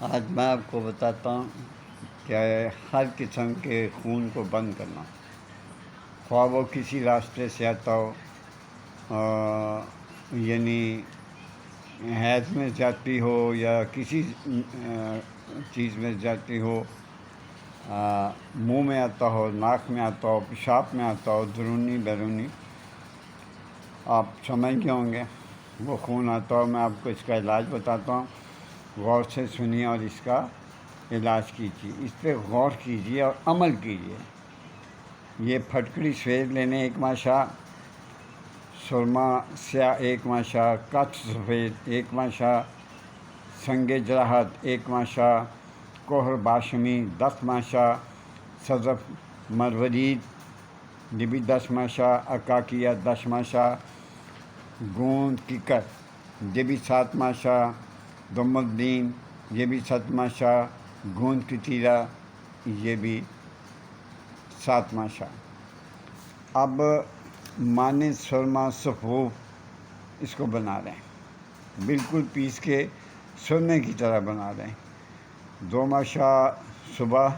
آج میں آپ کو بتاتا ہوں کہ ہر قسم کے خون کو بند کرنا، خواہ وہ کسی راستے سے آتا ہو، یعنی حیض میں زیادتی ہو یا کسی چیز میں زیادتی ہو، منہ میں آتا ہو، ناک میں آتا ہو، پیشاب میں آتا ہو، درونی بیرونی، آپ سمجھ گئے ہوں گے وہ خون آتا ہو۔ میں آپ کو اس کا علاج بتاتا ہوں، غور سے سنیے اور اس کا علاج کیجیے، اس پہ غور کیجیے اور عمل کیجیے۔ یہ پھٹکڑی سفید لینے 1 ماشا، سرما سیاہ 1 ماشا، کچھ سفید 1 ماشا، سنگ جراحت 1 ماشا، کوہر باشمی 10 ماشا، صدف مروارید یہ بھی 10 ماشا، عکاکیہ 10 ماشا، گوند ککر یہ بھی 7 ماشا، دم الدین یہ بھی 7 ماشا، گوند کتیرا یہ بھی 7 ماشا۔ اب مانے سرما صفوف اس کو بنا لیں، بالکل پیس کے سرمے کی طرح بنا لیں۔ 2 ماشا صبح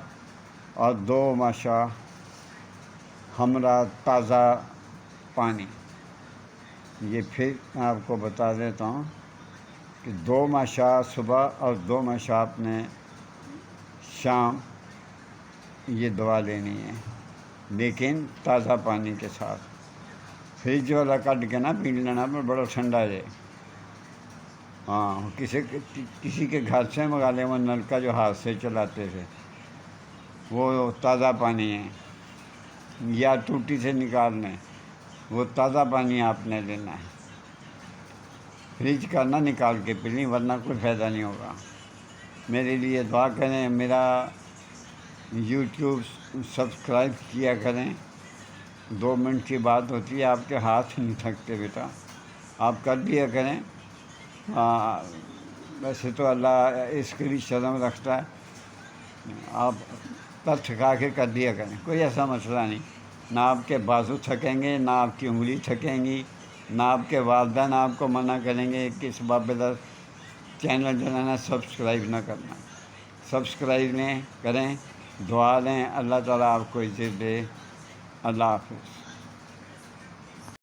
اور 2 ماشا ہمراہ تازہ پانی۔ یہ پھر میں آپ کو بتا دیتا ہوں کہ 2 ماشا صبح اور 2 ماشا آپ نے شام یہ دوا لینی ہے، لیکن تازہ پانی کے ساتھ۔ فریج والا کٹ کے نہ پی لینا، پر بڑا ٹھنڈا ہے۔ ہاں، کسی کے گھر سے منگا لیں، وہ نل کا جو ہاتھ سے چلاتے تھے، وہ تازہ پانی ہے، یا ٹوٹی سے نکال لیں، وہ تازہ پانی آپ نے لینا ہے۔ فریج کا نہ نکال کے پی لیں، ورنہ کوئی فائدہ نہیں ہوگا۔ میرے لیے دعا کریں، میرا یوٹیوب سبسکرائب کیا کریں۔ 2 منٹ کی بات ہوتی ہے، آپ کے ہاتھ نہیں تھکتے بیٹا، آپ کر دیا کریں۔ ویسے تو اللہ اس کے لیے شرم رکھتا ہے، آپ پر تھکا کے کر دیا کریں، کوئی ایسا مسئلہ نہیں۔ نہ آپ کے بازو تھکیں گے، نہ آپ کی انگلی تھکیں گی، نہ آپ کے والدین آپ کو منع کریں گے کہ اس بابدر چینل جو ہے نا سبسکرائب نہ کرنا۔ سبسکرائب کریں، دعا لیں، اللہ تعالیٰ آپ کو عزت دے۔ اللہ حافظ۔